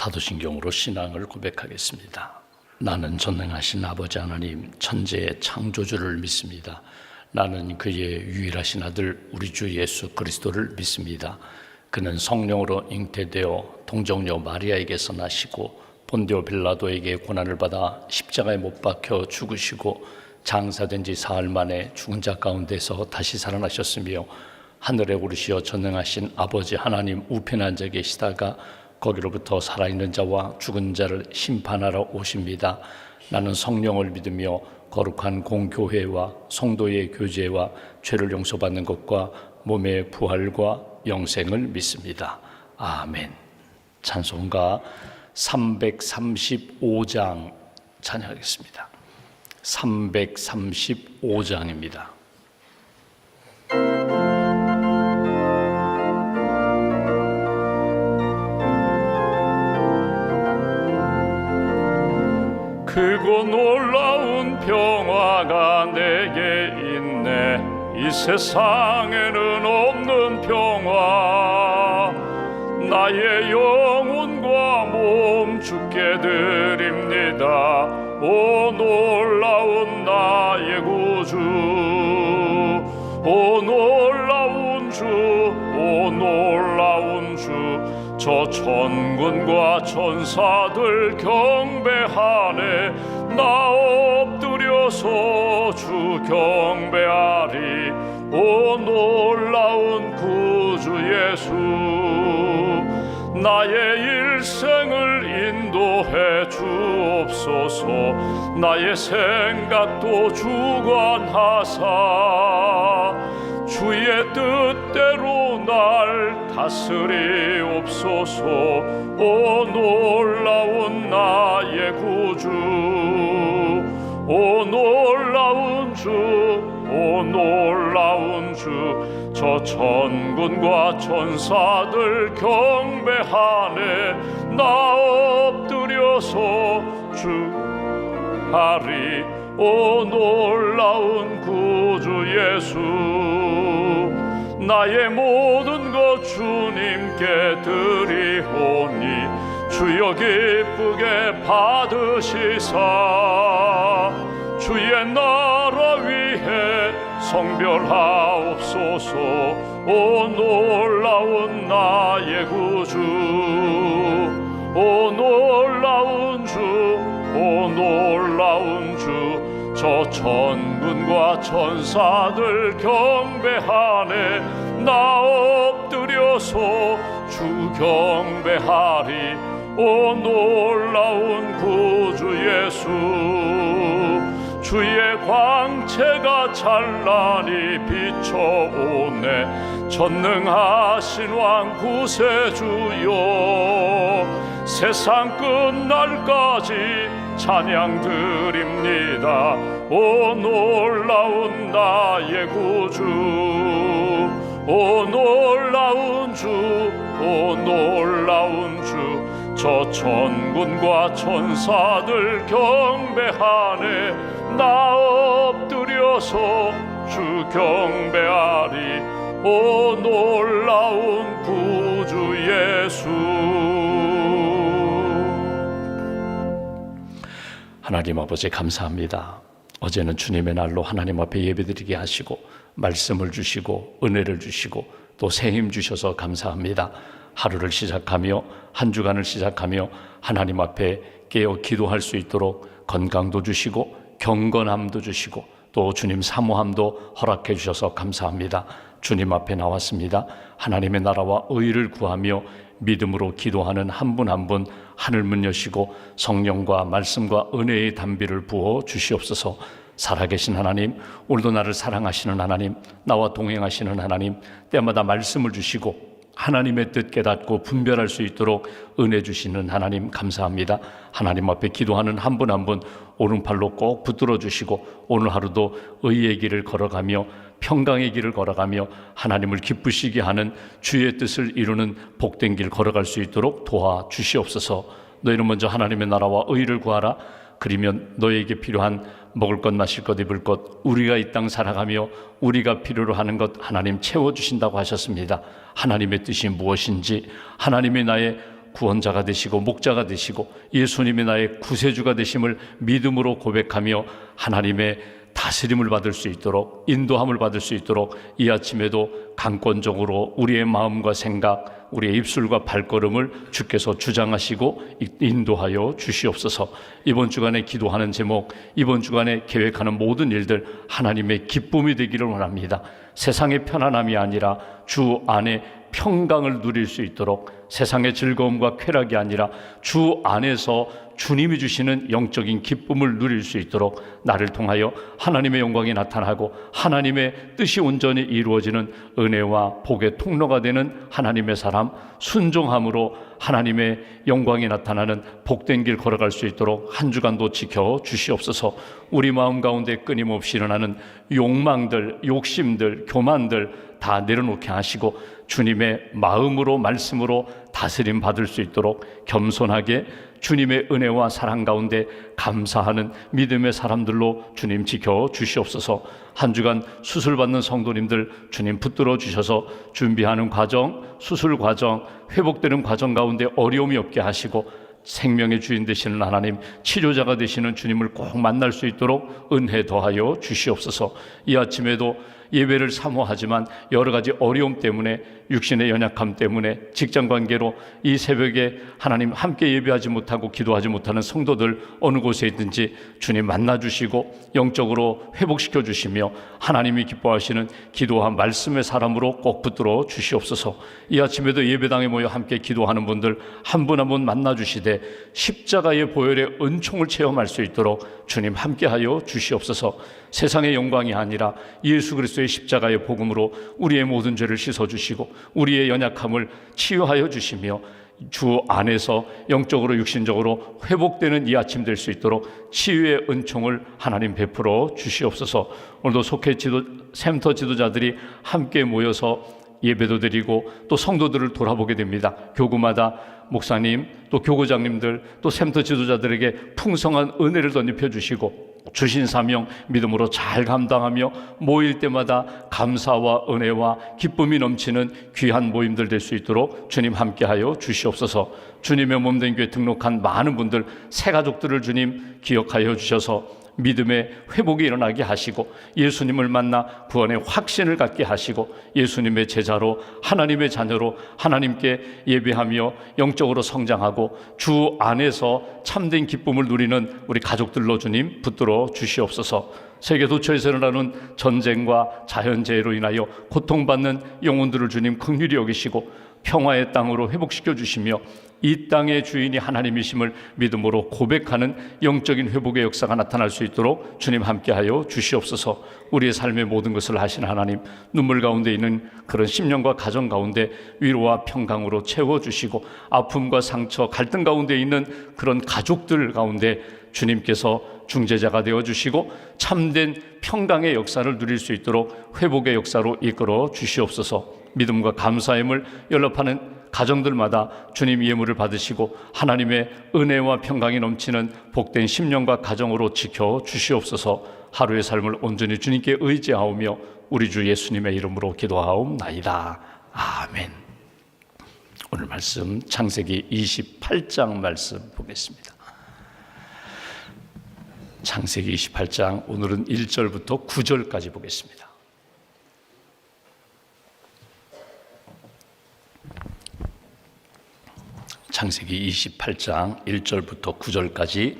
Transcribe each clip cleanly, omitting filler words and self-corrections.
사도신경으로 신앙을 고백하겠습니다. 나는 전능하신 아버지 하나님 천지의 창조주를 믿습니다. 나는 그의 유일하신 아들 우리 주 예수 그리스도를 믿습니다. 그는 성령으로 잉태되어 동정녀 마리아에게서 나시고 본디오 빌라도에게 고난을 받아 십자가에 못 박혀 죽으시고 장사된 지 사흘 만에 죽은 자 가운데서 다시 살아나셨으며 하늘에 오르시어 전능하신 아버지 하나님 우편에 앉아 계시다가 거기로부터 살아있는 자와 죽은 자를 심판하러 오십니다. 나는 성령을 믿으며 거룩한 공교회와 성도의 교제와 죄를 용서받는 것과 몸의 부활과 영생을 믿습니다. 아멘. 찬송가 335장 찬양하겠습니다. 335장입니다. 크고 놀라운 평화가 내게 있네. 이 세상에는 없는 평화. 나의 영혼과 몸 주께 드립니다. 오 놀라운 나의 구주, 오 놀라운 주, 오 놀라운 주. 저 천군과 천사들 경배하네. 나 엎드려서 주 경배하리. 오 놀라운 구주 예수, 나의 일생을 인도해 주옵소서. 나의 생각도 주관하사 주의 뜻대로 날 다스리옵소서. 오 놀라운 나의 구주, 오 놀라운 주, 오 놀라운 주. 저 천군과 천사들 경배하네. 나 엎드려서 주하리. 오 놀라운 구주 예수, 나의 모든 것 주님께 드리오니 주여 기쁘게 받으시사 주의 나라 위해 성별하옵소서. 오 놀라운 나의 구주, 오 놀라운 주, 오 놀라운 주. 저 천군과 천사들 경배하네. 나 엎드려서 주 경배하리. 오 놀라운 구주 예수, 주의 광채가 찬란히 비춰오네. 전능하신 왕 구세주여, 세상 끝날까지 찬양 드립니다. 오 놀라운 나의 구주, 오 놀라운 주, 오 놀라운 주. 저 천군과 천사들 경배하네. 나 엎드려서 주 경배하리. 오 놀라운 구주 예수. 하나님 아버지 감사합니다. 어제는 주님의 날로 하나님 앞에 예배드리게 하시고 말씀을 주시고 은혜를 주시고 또 새 힘 주셔서 감사합니다. 하루를 시작하며 한 주간을 시작하며 하나님 앞에 깨어 기도할 수 있도록 건강도 주시고 경건함도 주시고 또 주님 사모함도 허락해 주셔서 감사합니다. 주님 앞에 나왔습니다. 하나님의 나라와 의를 구하며 믿음으로 기도하는 한 분 한 분 하늘 문 여시고 성령과 말씀과 은혜의 담비를 부어 주시옵소서. 살아계신 하나님, 오늘도 나를 사랑하시는 하나님, 나와 동행하시는 하나님, 때마다 말씀을 주시고 하나님의 뜻 깨닫고 분별할 수 있도록 은혜 주시는 하나님 감사합니다. 하나님 앞에 기도하는 한 분 한 분 오른팔로 꼭 붙들어 주시고 오늘 하루도 의의 길을 걸어가며 평강의 길을 걸어가며 하나님을 기쁘시게 하는 주의 뜻을 이루는 복된 길 걸어갈 수 있도록 도와주시옵소서. 너희는 먼저 하나님의 나라와 의를 구하라. 그러면 너희에게 필요한 먹을 것, 마실 것, 입을 것, 우리가 이 땅 살아가며 우리가 필요로 하는 것 하나님 채워주신다고 하셨습니다. 하나님의 뜻이 무엇인지, 하나님이 나의 구원자가 되시고 목자가 되시고 예수님이 나의 구세주가 되심을 믿음으로 고백하며 하나님의 다스림을 받을 수 있도록, 인도함을 받을 수 있도록 이 아침에도 강권적으로 우리의 마음과 생각, 우리의 입술과 발걸음을 주께서 주장하시고 인도하여 주시옵소서. 이번 주간에 기도하는 제목, 이번 주간에 계획하는 모든 일들 하나님의 기쁨이 되기를 원합니다. 세상의 편안함이 아니라 주 안에 평강을 누릴 수 있도록, 세상의 즐거움과 쾌락이 아니라 주 안에서 주님이 주시는 영적인 기쁨을 누릴 수 있도록 나를 통하여 하나님의 영광이 나타나고 하나님의 뜻이 온전히 이루어지는 은혜와 복의 통로가 되는 하나님의 사람, 순종함으로 하나님의 영광이 나타나는 복된 길 걸어갈 수 있도록 한 주간도 지켜 주시옵소서. 우리 마음 가운데 끊임없이 일어나는 욕망들, 욕심들, 교만들 다 내려놓게 하시고 주님의 마음으로, 말씀으로 다스림 받을 수 있도록 겸손하게 주님의 은혜와 사랑 가운데 감사하는 믿음의 사람들로 주님 지켜 주시옵소서. 한 주간 수술받는 성도님들 주님 붙들어 주셔서 준비하는 과정, 수술 과정, 회복되는 과정 가운데 어려움이 없게 하시고 생명의 주인 되시는 하나님, 치료자가 되시는 주님을 꼭 만날 수 있도록 은혜 더하여 주시옵소서. 이 아침에도 예배를 사모하지만 여러 가지 어려움 때문에, 육신의 연약함 때문에, 직장관계로 이 새벽에 하나님 함께 예배하지 못하고 기도하지 못하는 성도들 어느 곳에 있든지 주님 만나주시고 영적으로 회복시켜 주시며 하나님이 기뻐하시는 기도와 말씀의 사람으로 꼭 붙들어 주시옵소서. 이 아침에도 예배당에 모여 함께 기도하는 분들 한 분 한 분 만나주시되 십자가의 보혈의 은총을 체험할 수 있도록 주님 함께하여 주시옵소서. 세상의 영광이 아니라 예수 그리스도의 십자가의 복음으로 우리의 모든 죄를 씻어주시고 우리의 연약함을 치유하여 주시며 주 안에서 영적으로 육신적으로 회복되는 이 아침 될 수 있도록 치유의 은총을 하나님 베풀어 주시옵소서. 오늘도 속해 샘터 지도자들이 함께 모여서 예배도 드리고 또 성도들을 돌아보게 됩니다. 교구마다 목사님 또 교구장님들 또 샘터 지도자들에게 풍성한 은혜를 덧입혀 주시고 주신 사명 믿음으로 잘 감당하며 모일 때마다 감사와 은혜와 기쁨이 넘치는 귀한 모임들 될 수 있도록 주님 함께하여 주시옵소서. 주님의 몸된 교회 등록한 많은 분들 새 가족들을 주님 기억하여 주셔서 믿음의 회복이 일어나게 하시고 예수님을 만나 구원의 확신을 갖게 하시고 예수님의 제자로 하나님의 자녀로 하나님께 예배하며 영적으로 성장하고 주 안에서 참된 기쁨을 누리는 우리 가족들로 주님 붙들어 주시옵소서. 세계 도처에서 일어나는 전쟁과 자연재해로 인하여 고통받는 영혼들을 주님 긍휼히 여기시고 평화의 땅으로 회복시켜 주시며 이 땅의 주인이 하나님이심을 믿음으로 고백하는 영적인 회복의 역사가 나타날 수 있도록 주님 함께하여 주시옵소서. 우리의 삶의 모든 것을 하신 하나님, 눈물 가운데 있는 그런 심령과 가정 가운데 위로와 평강으로 채워주시고 아픔과 상처, 갈등 가운데 있는 그런 가족들 가운데 주님께서 중재자가 되어주시고 참된 평강의 역사를 누릴 수 있도록 회복의 역사로 이끌어 주시옵소서. 믿음과 감사함을 연락하는 가정들마다 주님 예물을 받으시고 하나님의 은혜와 평강이 넘치는 복된 심령과 가정으로 지켜 주시옵소서. 하루의 삶을 온전히 주님께 의지하오며 우리 주 예수님의 이름으로 기도하옵나이다. 아멘. 오늘 말씀 창세기 28장 말씀 보겠습니다. 창세기 28장 오늘은 1절부터 9절까지 보겠습니다. 창세기 28장 1절부터 9절까지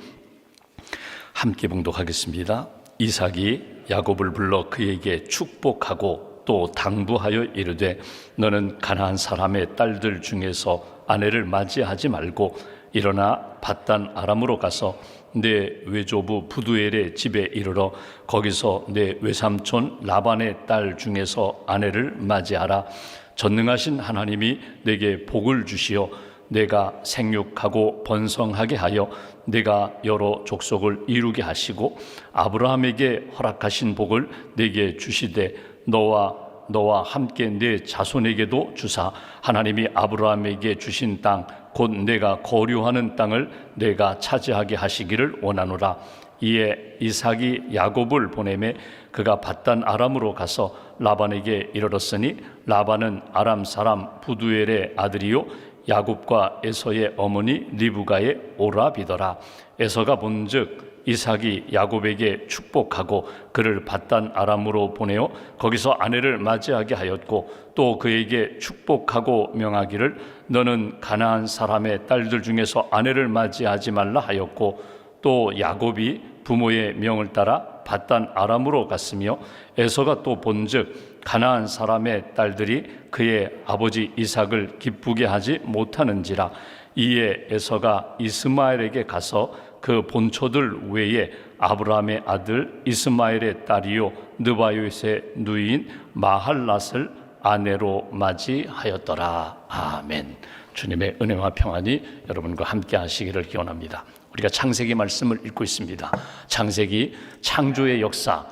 함께 봉독하겠습니다. 이삭이 야곱을 불러 그에게 축복하고 또 당부하여 이르되 너는 가나안 사람의 딸들 중에서 아내를 맞이하지 말고 일어나 밧단 아람으로 가서 내 외조부 부두엘의 집에 이르러 거기서 내 외삼촌 라반의 딸 중에서 아내를 맞이하라. 전능하신 하나님이 내게 복을 주시어 내가 생육하고 번성하게 하여 내가 여러 족속을 이루게 하시고 아브라함에게 허락하신 복을 내게 주시되 너와 함께 내 자손에게도 주사 하나님이 아브라함에게 주신 땅 곧 내가 거류하는 땅을 내가 차지하게 하시기를 원하노라. 이에 이삭이 야곱을 보내매 그가 밧단 아람으로 가서 라반에게 이르렀으니 라반은 아람 사람 부두엘의 아들이요 야곱과 에서의 어머니 리브가의 오라비더라. 에서가 본즉 이삭이 야곱에게 축복하고 그를 밧단 아람으로 보내어 거기서 아내를 맞이하게 하였고 또 그에게 축복하고 명하기를 너는 가나안 사람의 딸들 중에서 아내를 맞이하지 말라 하였고 또 야곱이 부모의 명을 따라 밧단 아람으로 갔으며 에서가 또 본즉 가나안 사람의 딸들이 그의 아버지 이삭을 기쁘게 하지 못하는지라. 이에 에서가 이스마엘에게 가서 그 본초들 외에 아브라함의 아들 이스마엘의 딸이요 느바요의 누이인 마할랏을 아내로 맞이하였더라. 아멘. 주님의 은혜와 평안이 여러분과 함께 하시기를 기원합니다. 우리가 창세기 말씀을 읽고 있습니다. 창세기 창조의 역사,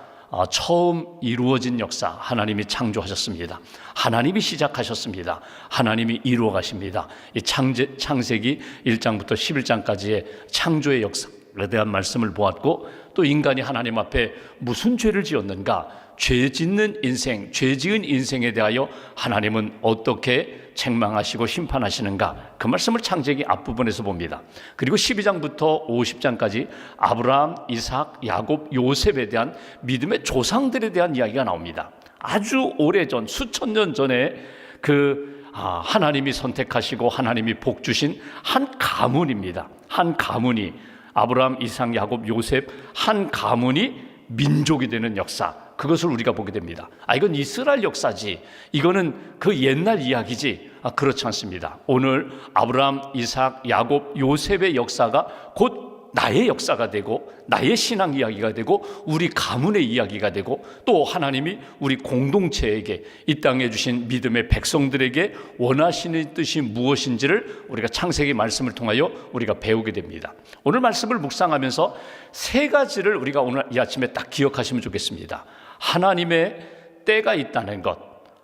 처음 이루어진 역사, 하나님이 창조하셨습니다. 하나님이 시작하셨습니다. 하나님이 이루어 가십니다. 이 창세기 1장부터 11장까지의 창조의 역사에 대한 말씀을 보았고 또 인간이 하나님 앞에 무슨 죄를 지었는가, 죄 짓는 인생, 죄 지은 인생에 대하여 하나님은 어떻게 책망하시고 심판하시는가, 그 말씀을 창세기 앞부분에서 봅니다. 그리고 12장부터 50장까지 아브라함, 이삭, 야곱, 요셉에 대한 믿음의 조상들에 대한 이야기가 나옵니다. 아주 오래전, 수천 년 전에 하나님이 선택하시고 하나님이 복 주신 한 가문입니다. 한 가문이, 아브라함, 이삭, 야곱, 요셉 한 가문이 민족이 되는 역사, 그것을 우리가 보게 됩니다. 이건 이스라엘 역사지, 이거는 그 옛날 이야기지. 그렇지 않습니다. 오늘 아브라함, 이삭, 야곱, 요셉의 역사가 곧 나의 역사가 되고 나의 신앙 이야기가 되고 우리 가문의 이야기가 되고 또 하나님이 우리 공동체에게, 이 땅에 주신 믿음의 백성들에게 원하시는 뜻이 무엇인지를 우리가 창세기 말씀을 통하여 우리가 배우게 됩니다. 오늘 말씀을 묵상하면서 세 가지를 우리가 오늘 이 아침에 딱 기억하시면 좋겠습니다. 하나님의 때가 있다는 것,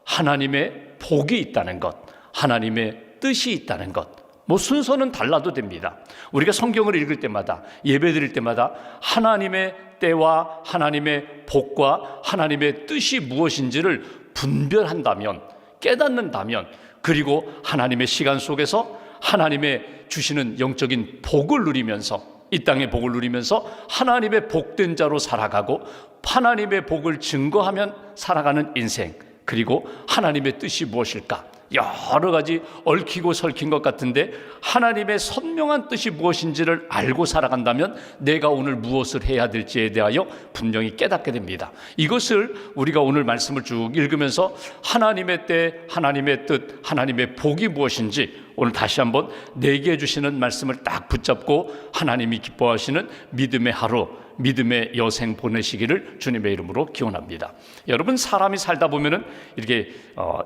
하나님의 복이 있다는 것, 하나님의 뜻이 있다는 것. 순서는 달라도 됩니다. 우리가 성경을 읽을 때마다, 예배 드릴 때마다 하나님의 때와 하나님의 복과 하나님의 뜻이 무엇인지를 분별한다면, 깨닫는다면, 그리고 하나님의 시간 속에서 하나님의 주시는 영적인 복을 누리면서, 이 땅의 복을 누리면서 하나님의 복된 자로 살아가고 하나님의 복을 증거하면 살아가는 인생, 그리고 하나님의 뜻이 무엇일까? 여러 가지 얽히고 설킨 것 같은데 하나님의 선명한 뜻이 무엇인지를 알고 살아간다면 내가 오늘 무엇을 해야 될지에 대하여 분명히 깨닫게 됩니다. 이것을 우리가 오늘 말씀을 쭉 읽으면서 하나님의 때, 하나님의 뜻, 하나님의 복이 무엇인지 오늘 다시 한번 내게 주시는 말씀을 딱 붙잡고 하나님이 기뻐하시는 믿음의 하루, 믿음의 여생 보내시기를 주님의 이름으로 기원합니다. 여러분, 사람이 살다 보면은 이렇게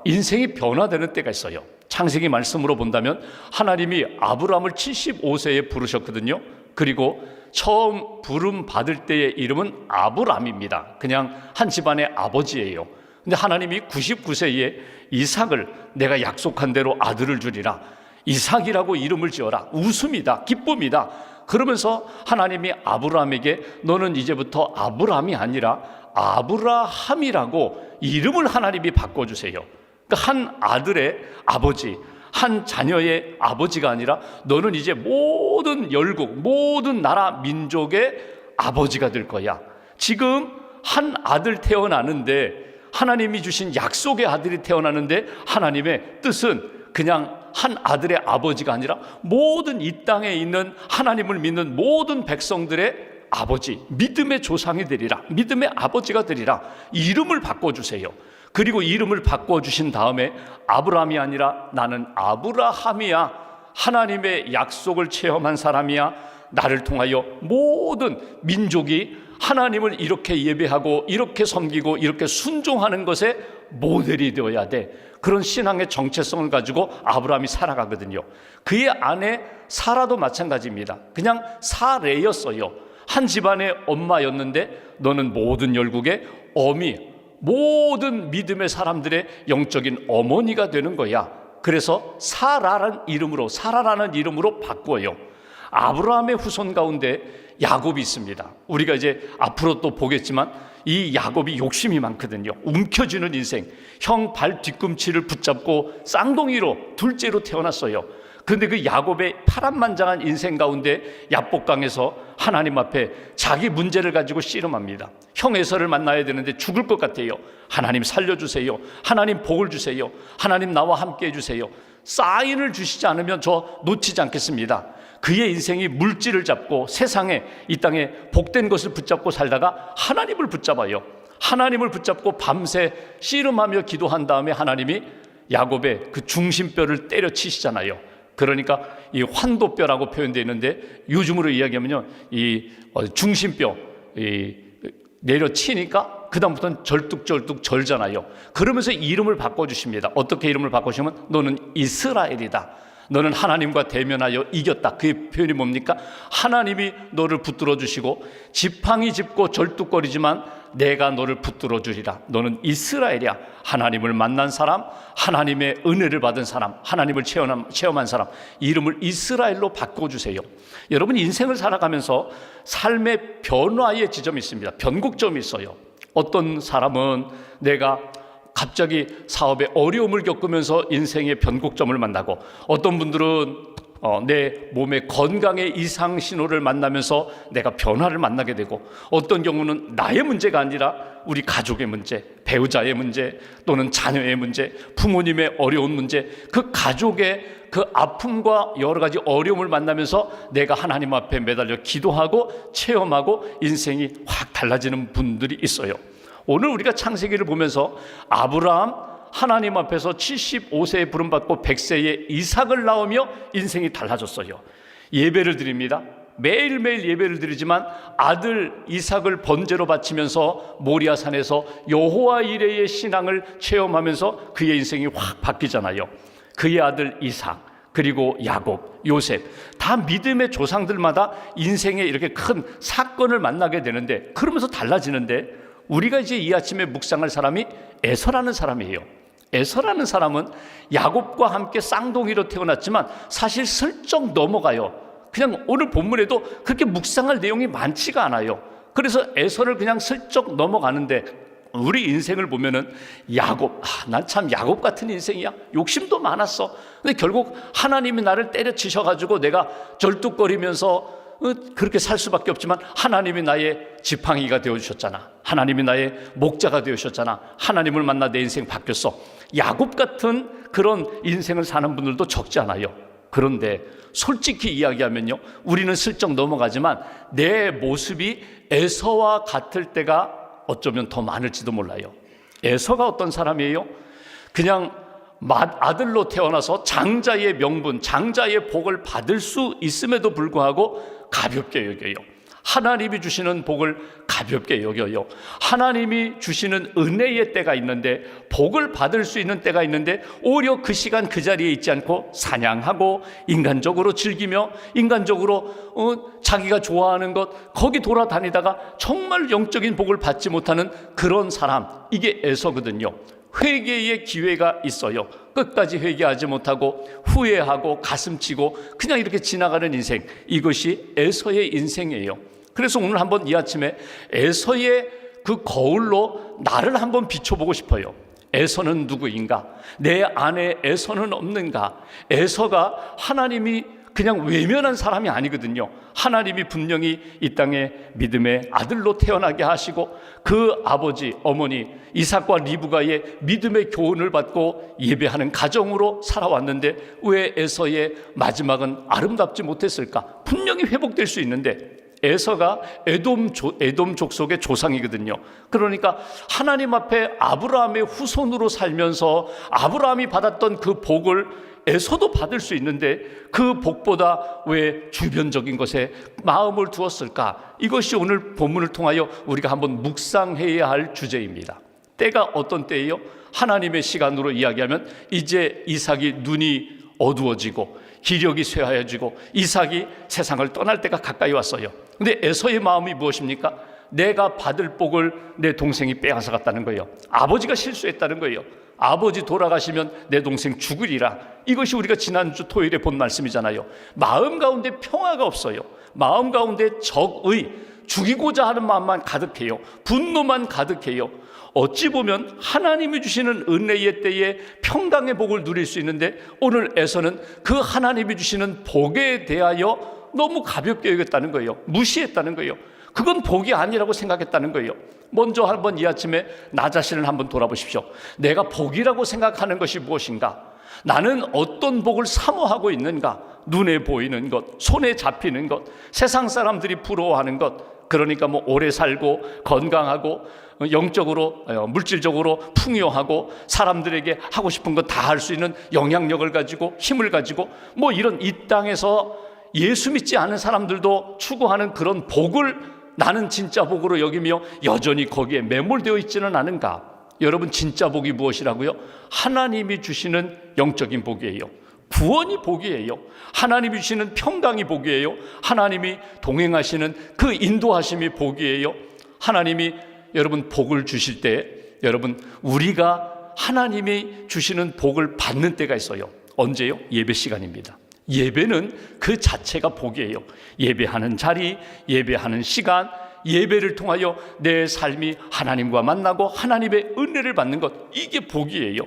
인생이 변화되는 때가 있어요. 창세기 말씀으로 본다면 하나님이 아브라함을 75세에 부르셨거든요. 그리고 처음 부름 받을 때의 이름은 아브람입니다. 그냥 한 집안의 아버지예요. 근데 하나님이 99세에 이삭을, 내가 약속한 대로 아들을 주리라, 이삭이라고 이름을 지어라. 웃음이다, 기쁨이다. 그러면서 하나님이 아브라함에게 너는 이제부터 아브람이 아니라 아브라함이라고 이름을 하나님이 바꿔주세요. 그러니까 한 아들의 아버지, 한 자녀의 아버지가 아니라 너는 이제 모든 열국, 모든 나라 민족의 아버지가 될 거야. 지금 한 아들 태어나는데, 하나님이 주신 약속의 아들이 태어나는데 하나님의 뜻은 그냥 한 아들의 아버지가 아니라 모든 이 땅에 있는 하나님을 믿는 모든 백성들의 아버지, 믿음의 조상이 되리라, 믿음의 아버지가 되리라. 이름을 바꿔주세요. 그리고 이름을 바꿔주신 다음에 아브라함이 아니라 나는 아브라함이야, 하나님의 약속을 체험한 사람이야, 나를 통하여 모든 민족이 하나님을 이렇게 예배하고 이렇게 섬기고 이렇게 순종하는 것에 모델이 되어야 돼. 그런 신앙의 정체성을 가지고 아브라함이 살아가거든요. 그의 아내 사라도 마찬가지입니다. 그냥 사레였어요. 한 집안의 엄마였는데 너는 모든 열국의 어미, 모든 믿음의 사람들의 영적인 어머니가 되는 거야. 그래서 사라라는 이름으로 바꿔요. 아브라함의 후손 가운데 야곱이 있습니다. 우리가 이제 앞으로 또 보겠지만 이 야곱이 욕심이 많거든요. 움켜쥐는 인생, 형 발 뒤꿈치를 붙잡고 쌍둥이로, 둘째로 태어났어요. 그런데 그 야곱의 파란만장한 인생 가운데 야복강에서 하나님 앞에 자기 문제를 가지고 씨름합니다. 형 에서를 만나야 되는데 죽을 것 같아요. 하나님 살려주세요. 하나님 복을 주세요. 하나님 나와 함께 해주세요. 사인을 주시지 않으면 저 놓치지 않겠습니다. 그의 인생이 물질을 잡고 세상에 이 땅에 복된 것을 붙잡고 살다가 하나님을 붙잡아요. 하나님을 붙잡고 밤새 씨름하며 기도한 다음에 하나님이 야곱의 그 중심뼈를 때려치시잖아요. 그러니까 이 환도뼈라고 표현되어 있는데 요즘으로 이야기하면요, 이 중심뼈 내려치니까 그 다음부터는 절뚝절뚝 절잖아요. 그러면서 이름을 바꿔주십니다. 어떻게 이름을 바꾸시면 너는 이스라엘이다. 너는 하나님과 대면하여 이겼다. 그 표현이 뭡니까? 하나님이 너를 붙들어 주시고 지팡이 짚고 절뚝거리지만 내가 너를 붙들어 주리라. 너는 이스라엘이야. 하나님을 만난 사람, 하나님의 은혜를 받은 사람, 하나님을 체험한 사람, 이름을 이스라엘로 바꿔주세요. 여러분, 인생을 살아가면서 삶의 변화의 지점이 있습니다. 변곡점이 있어요. 어떤 사람은 내가 갑자기 사업에 어려움을 겪으면서 인생의 변곡점을 만나고, 어떤 분들은 내 몸의 건강의 이상 신호를 만나면서 내가 변화를 만나게 되고, 어떤 경우는 나의 문제가 아니라 우리 가족의 문제, 배우자의 문제, 또는 자녀의 문제, 부모님의 어려운 문제, 그 가족의 그 아픔과 여러 가지 어려움을 만나면서 내가 하나님 앞에 매달려 기도하고 체험하고 인생이 확 달라지는 분들이 있어요. 오늘 우리가 창세기를 보면서 아브라함 하나님 앞에서 75세에 부름받고 100세에 이삭을 낳으며 인생이 달라졌어요. 예배를 드립니다. 매일매일 예배를 드리지만 아들 이삭을 번제로 바치면서 모리아산에서 여호와 이레의 신앙을 체험하면서 그의 인생이 확 바뀌잖아요. 그의 아들 이삭, 그리고 야곱, 요셉, 다 믿음의 조상들마다 인생에 이렇게 큰 사건을 만나게 되는데, 그러면서 달라지는데, 우리가 이제 이 아침에 묵상할 사람이 에서라는 사람이에요. 에서라는 사람은 야곱과 함께 쌍둥이로 태어났지만 사실 슬쩍 넘어가요. 그냥 오늘 본문에도 그렇게 묵상할 내용이 많지가 않아요. 그래서 에서를 그냥 슬쩍 넘어가는데, 우리 인생을 보면은 야곱, 난 참 야곱 같은 인생이야. 욕심도 많았어. 근데 결국 하나님이 나를 때려치셔가지고 내가 절뚝거리면서 그렇게 살 수밖에 없지만 하나님이 나의 지팡이가 되어주셨잖아. 하나님이 나의 목자가 되어주셨잖아. 하나님을 만나 내 인생 바뀌었어. 야곱 같은 그런 인생을 사는 분들도 적지 않아요. 그런데 솔직히 이야기하면요, 우리는 슬쩍 넘어가지만 내 모습이 에서와 같을 때가 어쩌면 더 많을지도 몰라요. 에서가 어떤 사람이에요? 그냥 아들로 태어나서 장자의 명분, 장자의 복을 받을 수 있음에도 불구하고 가볍게 여겨요. 하나님이 주시는 복을 가볍게 여겨요. 하나님이 주시는 은혜의 때가 있는데, 복을 받을 수 있는 때가 있는데, 오히려 그 시간 그 자리에 있지 않고 사냥하고 인간적으로 즐기며 인간적으로 자기가 좋아하는 것 거기 돌아다니다가 정말 영적인 복을 받지 못하는 그런 사람, 이게 에서거든요. 회개의 기회가 있어요. 끝까지 회개하지 못하고 후회하고 가슴치고 그냥 이렇게 지나가는 인생, 이것이 에서의 인생이에요. 그래서 오늘 한번 이 아침에 에서의 그 거울로 나를 한번 비춰보고 싶어요. 에서는 누구인가? 내 안에 에서는 없는가? 에서가 하나님이 그냥 외면한 사람이 아니거든요. 하나님이 분명히 이 땅에 믿음의 아들로 태어나게 하시고 그 아버지, 어머니 이삭과 리브가의 믿음의 교훈을 받고 예배하는 가정으로 살아왔는데 왜 에서의 마지막은 아름답지 못했을까? 분명히 회복될 수 있는데, 에서가 에돔 족속의 조상이거든요. 그러니까 하나님 앞에 아브라함의 후손으로 살면서 아브라함이 받았던 그 복을 에서도 받을 수 있는데, 그 복보다 왜 주변적인 것에 마음을 두었을까? 이것이 오늘 본문을 통하여 우리가 한번 묵상해야 할 주제입니다. 때가 어떤 때예요? 하나님의 시간으로 이야기하면 이제 이삭이 눈이 어두워지고 기력이 쇠하여지고 이삭이 세상을 떠날 때가 가까이 왔어요. 근데 에서의 마음이 무엇입니까? 내가 받을 복을 내 동생이 빼앗아갔다는 거예요. 아버지가 실수했다는 거예요. 아버지 돌아가시면 내 동생 죽으리라. 이것이 우리가 지난주 토요일에 본 말씀이잖아요. 마음 가운데 평화가 없어요. 마음 가운데 적의, 죽이고자 하는 마음만 가득해요. 분노만 가득해요. 어찌 보면 하나님이 주시는 은혜의 때에 평강의 복을 누릴 수 있는데 오늘 에서는 그 하나님이 주시는 복에 대하여 너무 가볍게 여겼다는 거예요. 무시했다는 거예요. 그건 복이 아니라고 생각했다는 거예요. 먼저 한번 이 아침에 나 자신을 한번 돌아보십시오. 내가 복이라고 생각하는 것이 무엇인가? 나는 어떤 복을 사모하고 있는가? 눈에 보이는 것, 손에 잡히는 것, 세상 사람들이 부러워하는 것, 그러니까 뭐 오래 살고 건강하고 영적으로 물질적으로 풍요하고 사람들에게 하고 싶은 것 다 할 수 있는 영향력을 가지고 힘을 가지고 뭐 이런 이 땅에서 예수 믿지 않은 사람들도 추구하는 그런 복을 나는 진짜 복으로 여기며 여전히 거기에 매몰되어 있지는 않은가? 여러분, 진짜 복이 무엇이라고요? 하나님이 주시는 영적인 복이에요. 구원이 복이에요. 하나님이 주시는 평강이 복이에요. 하나님이 동행하시는 그 인도하심이 복이에요. 하나님이 여러분 복을 주실 때 여러분 우리가 하나님이 주시는 복을 받는 때가 있어요. 언제요? 예배 시간입니다. 예배는 그 자체가 복이에요. 예배하는 자리, 예배하는 시간, 예배를 통하여 내 삶이 하나님과 만나고 하나님의 은혜를 받는 것, 이게 복이에요.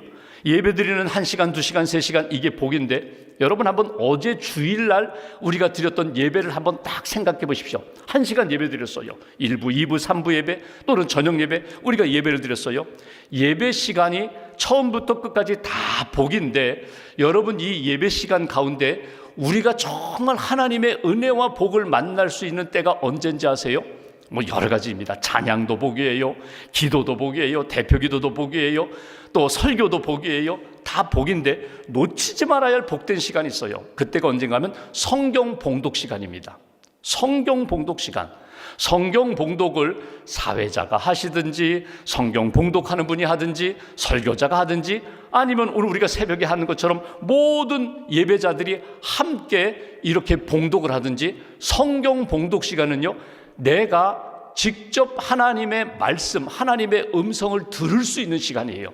예배드리는 1시간, 2시간, 3시간, 이게 복인데 여러분 한번 어제 주일날 우리가 드렸던 예배를 한번 딱 생각해 보십시오. 1시간 예배 드렸어요. 1부, 2부, 3부 예배 또는 저녁 예배, 우리가 예배를 드렸어요. 예배 시간이 처음부터 끝까지 다 복인데 여러분, 이 예배 시간 가운데 우리가 정말 하나님의 은혜와 복을 만날 수 있는 때가 언제인지 아세요? 뭐 여러 가지입니다. 찬양도 복이에요. 기도도 복이에요. 대표기도도 복이에요. 또 설교도 복이에요. 다 복인데 놓치지 말아야 할 복된 시간이 있어요. 그때가 언젠가 하면 성경 봉독 시간입니다. 성경 봉독 시간. 성경 봉독을 사회자가 하시든지 성경 봉독하는 분이 하든지 설교자가 하든지 아니면 오늘 우리가 새벽에 하는 것처럼 모든 예배자들이 함께 이렇게 봉독을 하든지 성경 봉독 시간은요, 내가 직접 하나님의 말씀, 하나님의 음성을 들을 수 있는 시간이에요.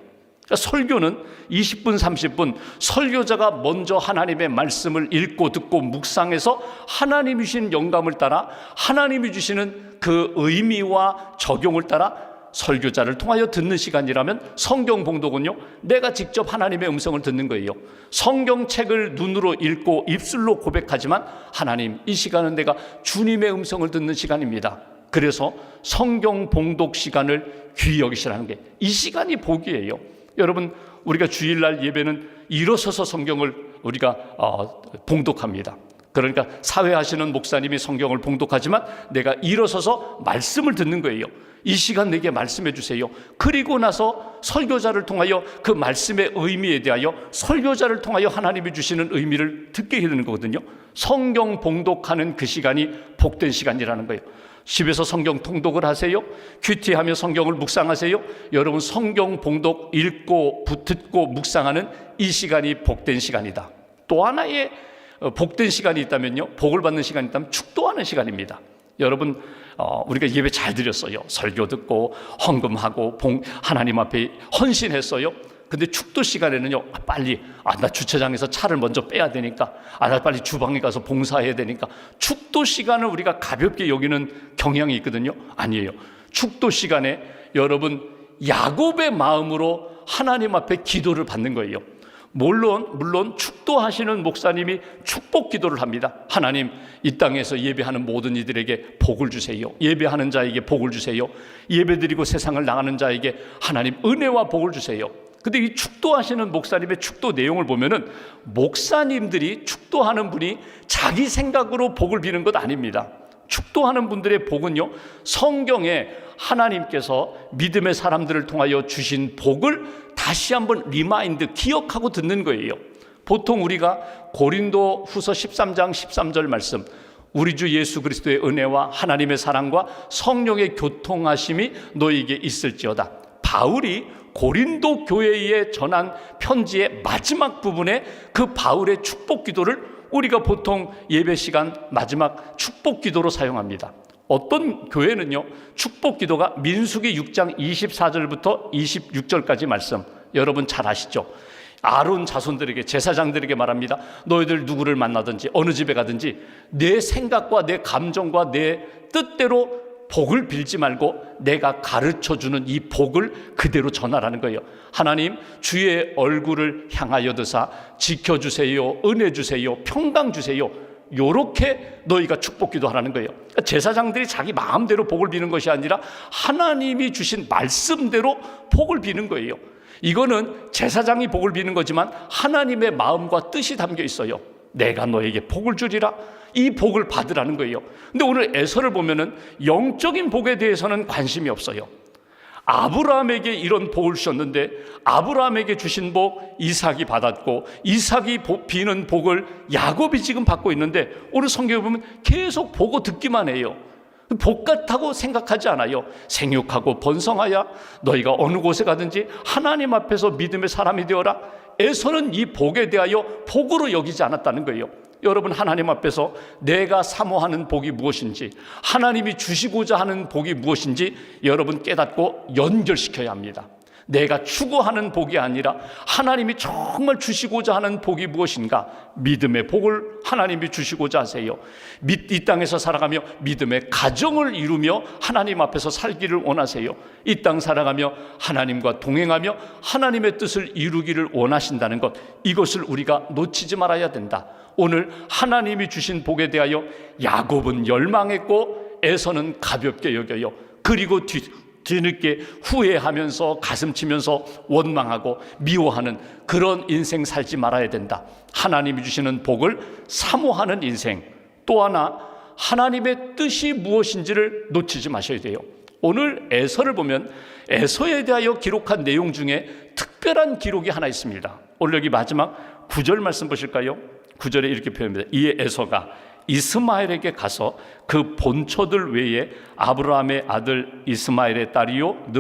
그러니까 설교는 20분, 30분 설교자가 먼저 하나님의 말씀을 읽고 듣고 묵상해서 하나님이 주신 영감을 따라 하나님이 주시는 그 의미와 적용을 따라 설교자를 통하여 듣는 시간이라면 성경 봉독은요, 내가 직접 하나님의 음성을 듣는 거예요. 성경책을 눈으로 읽고 입술로 고백하지만 하나님, 이 시간은 내가 주님의 음성을 듣는 시간입니다. 그래서 성경 봉독 시간을 귀히 여기시라는 게 이 시간이 복이에요. 여러분, 우리가 주일날 예배는 일어서서 성경을 우리가 봉독합니다. 그러니까 사회하시는 목사님이 성경을 봉독하지만 내가 일어서서 말씀을 듣는 거예요. 이 시간 내게 말씀해 주세요. 그리고 나서 설교자를 통하여 그 말씀의 의미에 대하여 설교자를 통하여 하나님이 주시는 의미를 듣게 해드리는 거거든요. 성경 봉독하는 그 시간이 복된 시간이라는 거예요. 집에서 성경 통독을 하세요. 큐티하며 성경을 묵상하세요. 여러분, 성경 봉독 읽고 듣고 묵상하는 이 시간이 복된 시간이다. 또 하나의 복된 시간이 있다면요, 복을 받는 시간이 있다면 축도하는 시간입니다. 여러분, 우리가 예배 잘 드렸어요. 설교 듣고 헌금하고 하나님 앞에 헌신했어요. 근데 축도 시간에는요, 빨리 나 주차장에서 차를 먼저 빼야 되니까 나 빨리 주방에 가서 봉사해야 되니까 축도 시간을 우리가 가볍게 여기는 경향이 있거든요. 아니에요. 축도 시간에 여러분 야곱의 마음으로 하나님 앞에 기도를 받는 거예요. 물론 축도하시는 목사님이 축복 기도를 합니다. 하나님, 이 땅에서 예배하는 모든 이들에게 복을 주세요. 예배하는 자에게 복을 주세요. 예배드리고 세상을 나가는 자에게 하나님 은혜와 복을 주세요. 근데 이 축도하시는 목사님의 축도 내용을 보면은 목사님들이 축도하는 분이 자기 생각으로 복을 비는 것 아닙니다. 축도하는 분들의 복은요, 성경에 하나님께서 믿음의 사람들을 통하여 주신 복을 다시 한번 리마인드, 기억하고 듣는 거예요. 보통 우리가 고린도 후서 13장 13절 말씀, 우리 주 예수 그리스도의 은혜와 하나님의 사랑과 성령의 교통하심이 너희에게 있을지어다. 바울이 고린도 교회에 전한 편지의 마지막 부분에 그 바울의 축복 기도를 우리가 보통 예배 시간 마지막 축복 기도로 사용합니다. 어떤 교회는요, 축복 기도가 민수기 6장 24절부터 26절까지 말씀, 여러분 잘 아시죠? 아론 자손들에게, 제사장들에게 말합니다. 너희들 누구를 만나든지 어느 집에 가든지 내 생각과 내 감정과 내 뜻대로 복을 빌지 말고 내가 가르쳐주는 이 복을 그대로 전하라는 거예요. 하나님 주의 얼굴을 향하여 드사 지켜주세요, 은혜 주세요, 평강 주세요. 요렇게 너희가 축복기도 하라는 거예요. 제사장들이 자기 마음대로 복을 비는 것이 아니라 하나님이 주신 말씀대로 복을 비는 거예요. 이거는 제사장이 복을 비는 거지만 하나님의 마음과 뜻이 담겨 있어요. 내가 너에게 복을 주리라, 이 복을 받으라는 거예요. 근데 오늘 에서를 보면은 영적인 복에 대해서는 관심이 없어요. 아브라함에게 이런 복을 주셨는데 아브라함에게 주신 복 이삭이 받았고, 이삭이 비는 복을 야곱이 지금 받고 있는데 오늘 성경에 보면 계속 보고 듣기만 해요. 복 같다고 생각하지 않아요. 생육하고 번성하여 너희가 어느 곳에 가든지 하나님 앞에서 믿음의 사람이 되어라. 에서는 이 복에 대하여 복으로 여기지 않았다는 거예요. 여러분, 하나님 앞에서 내가 사모하는 복이 무엇인지, 하나님이 주시고자 하는 복이 무엇인지 여러분 깨닫고 연결시켜야 합니다. 내가 추구하는 복이 아니라 하나님이 정말 주시고자 하는 복이 무엇인가, 믿음의 복을 하나님이 주시고자 하세요. 이 땅에서 살아가며 믿음의 가정을 이루며 하나님 앞에서 살기를 원하세요. 이 땅 살아가며 하나님과 동행하며 하나님의 뜻을 이루기를 원하신다는 것, 이것을 우리가 놓치지 말아야 된다. 오늘 하나님이 주신 복에 대하여 야곱은 열망했고 에서는 가볍게 여겨요. 그리고 뒤늦게 후회하면서 가슴치면서 원망하고 미워하는 그런 인생 살지 말아야 된다. 하나님이 주시는 복을 사모하는 인생, 또 하나 하나님의 뜻이 무엇인지를 놓치지 마셔야 돼요. 오늘 에서를 보면 에서에 대하여 기록한 내용 중에 특별한 기록이 하나 있습니다. 오늘 여기 마지막 9절 말씀 보실까요? 9절에 이렇게 표현합니다. 이에 에서가 이스마엘에게 가서 그 본처들 외에 아브라함의 아들 이스마엘의 딸이요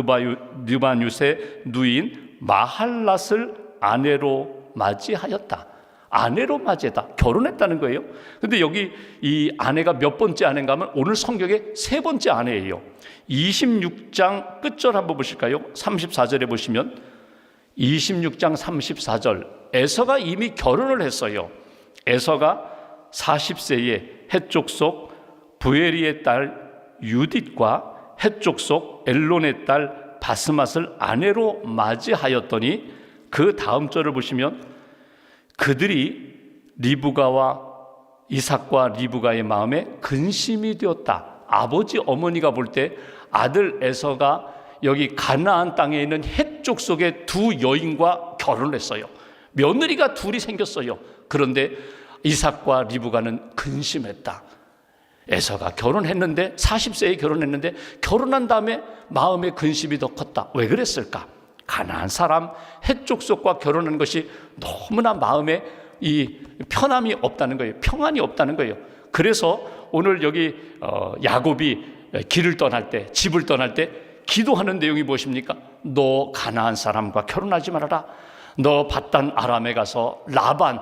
느바뉴스의 누이인 마할랏을 아내로 맞이하였다. 아내로 맞이했다. 결혼했다는 거예요. 근데 여기 이 아내가 몇 번째 아내인가 하면 오늘 성경의 세 번째 아내예요. 26장 끝절 한번 보실까요? 34절에 보시면 26장 34절, 에서가 이미 결혼을 했어요. 에서가 40세에 헷 족 부에리의 딸 유딧과 헷 족 엘론의 딸 바스맛을 아내로 맞이하였더니, 그 다음 절을 보시면 그들이 리브가와 이삭과 리브가의 마음에 근심이 되었다. 아버지 어머니가 볼 때 아들 에서가 여기 가나안 땅에 있는 헷 족속의 두 여인과 결혼을 했어요. 며느리가 둘이 생겼어요. 그런데 이삭과 리브가는 근심했다. 에서가 결혼했는데 40세에 결혼했는데 결혼한 다음에 마음의 근심이 더 컸다. 왜 그랬을까? 가나안 사람 헷 족속과 결혼한 것이 너무나 마음에 이 편함이 없다는 거예요. 평안이 없다는 거예요. 그래서 오늘 여기 야곱이 길을 떠날 때, 집을 떠날 때 기도하는 내용이 무엇입니까? 너 가나안 사람과 결혼하지 말아라. 너 밧단 아람에 가서 라반,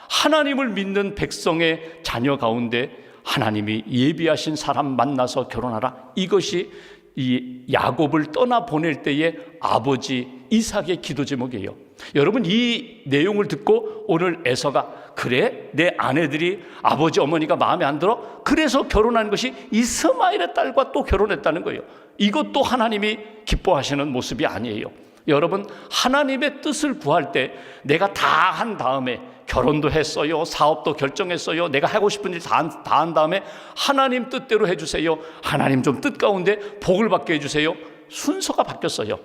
하나님을 믿는 백성의 자녀 가운데 하나님이 예비하신 사람 만나서 결혼하라. 이것이 이 야곱을 떠나보낼 때의 아버지 이삭의 기도 제목이에요. 여러분, 이 내용을 듣고 오늘 에서가 그래? 내 아내들이 아버지 어머니가 마음에 안 들어? 그래서 결혼한 것이 이스마엘의 딸과 또 결혼했다는 거예요. 이것도 하나님이 기뻐하시는 모습이 아니에요. 여러분, 하나님의 뜻을 구할 때 내가 다 한 다음에, 결혼도 했어요, 사업도 결정했어요, 내가 하고 싶은 일 다 한 다음에 하나님 뜻대로 해주세요, 하나님 좀 뜻 가운데 복을 받게 해주세요, 순서가 바뀌었어요.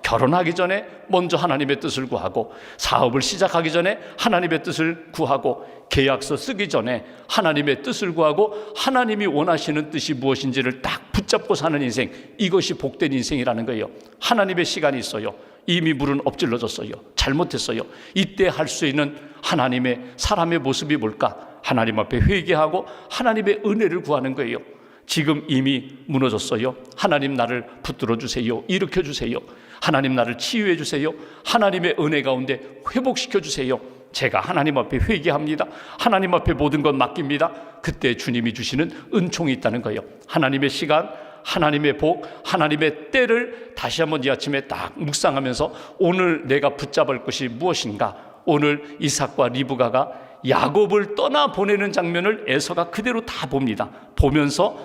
결혼하기 전에 먼저 하나님의 뜻을 구하고, 사업을 시작하기 전에 하나님의 뜻을 구하고, 계약서 쓰기 전에 하나님의 뜻을 구하고, 하나님이 원하시는 뜻이 무엇인지를 딱 붙잡고 사는 인생, 이것이 복된 인생이라는 거예요. 하나님의 시간이 있어요. 이미 물은 엎질러졌어요. 잘못했어요. 이때 할 수 있는 하나님의 사람의 모습이 뭘까? 하나님 앞에 회개하고 하나님의 은혜를 구하는 거예요. 지금 이미 무너졌어요. 하나님 나를 붙들어 주세요. 일으켜 주세요. 하나님 나를 치유해 주세요. 하나님의 은혜 가운데 회복시켜 주세요. 제가 하나님 앞에 회개합니다. 하나님 앞에 모든 것 맡깁니다. 그때 주님이 주시는 은총이 있다는 거예요. 하나님의 시간, 하나님의 복, 하나님의 때를 다시 한번 이 아침에 딱 묵상하면서 오늘 내가 붙잡을 것이 무엇인가? 오늘 이삭과 리브가가 야곱을 떠나보내는 장면을 에서가 그대로 다 봅니다. 보면서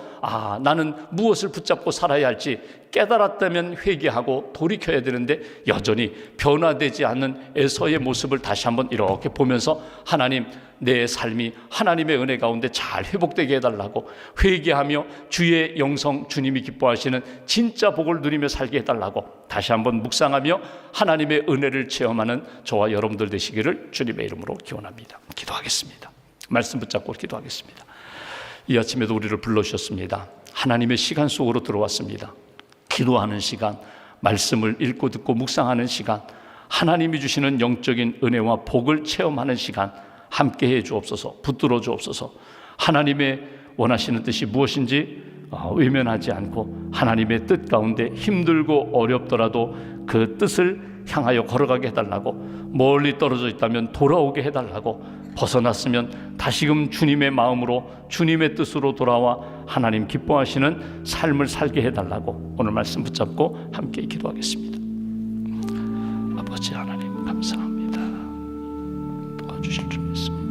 나는 무엇을 붙잡고 살아야 할지 깨달았다면 회개하고 돌이켜야 되는데 여전히 변화되지 않는 에서의 모습을 다시 한번 이렇게 보면서 하나님, 내 삶이 하나님의 은혜 가운데 잘 회복되게 해달라고, 회개하며 주의 영성, 주님이 기뻐하시는 진짜 복을 누리며 살게 해달라고 다시 한번 묵상하며 하나님의 은혜를 체험하는 저와 여러분들 되시기를 주님의 이름으로 기원합니다. 기도하겠습니다. 말씀 붙잡고 기도하겠습니다. 이 아침에도 우리를 불러주셨습니다. 하나님의 시간 속으로 들어왔습니다. 기도하는 시간, 말씀을 읽고 듣고 묵상하는 시간, 하나님이 주시는 영적인 은혜와 복을 체험하는 시간 함께해 주옵소서. 붙들어 주옵소서. 하나님의 원하시는 뜻이 무엇인지 외면하지 않고 하나님의 뜻 가운데 힘들고 어렵더라도 그 뜻을 향하여 걸어가게 해달라고, 멀리 떨어져 있다면 돌아오게 해달라고, 벗어났으면 다시금 주님의 마음으로 주님의 뜻으로 돌아와 하나님 기뻐하시는 삶을 살게 해달라고 오늘 말씀 붙잡고 함께 기도하겠습니다. 아버지 하나님 감사합니다. 도와주실 줄 믿습니다.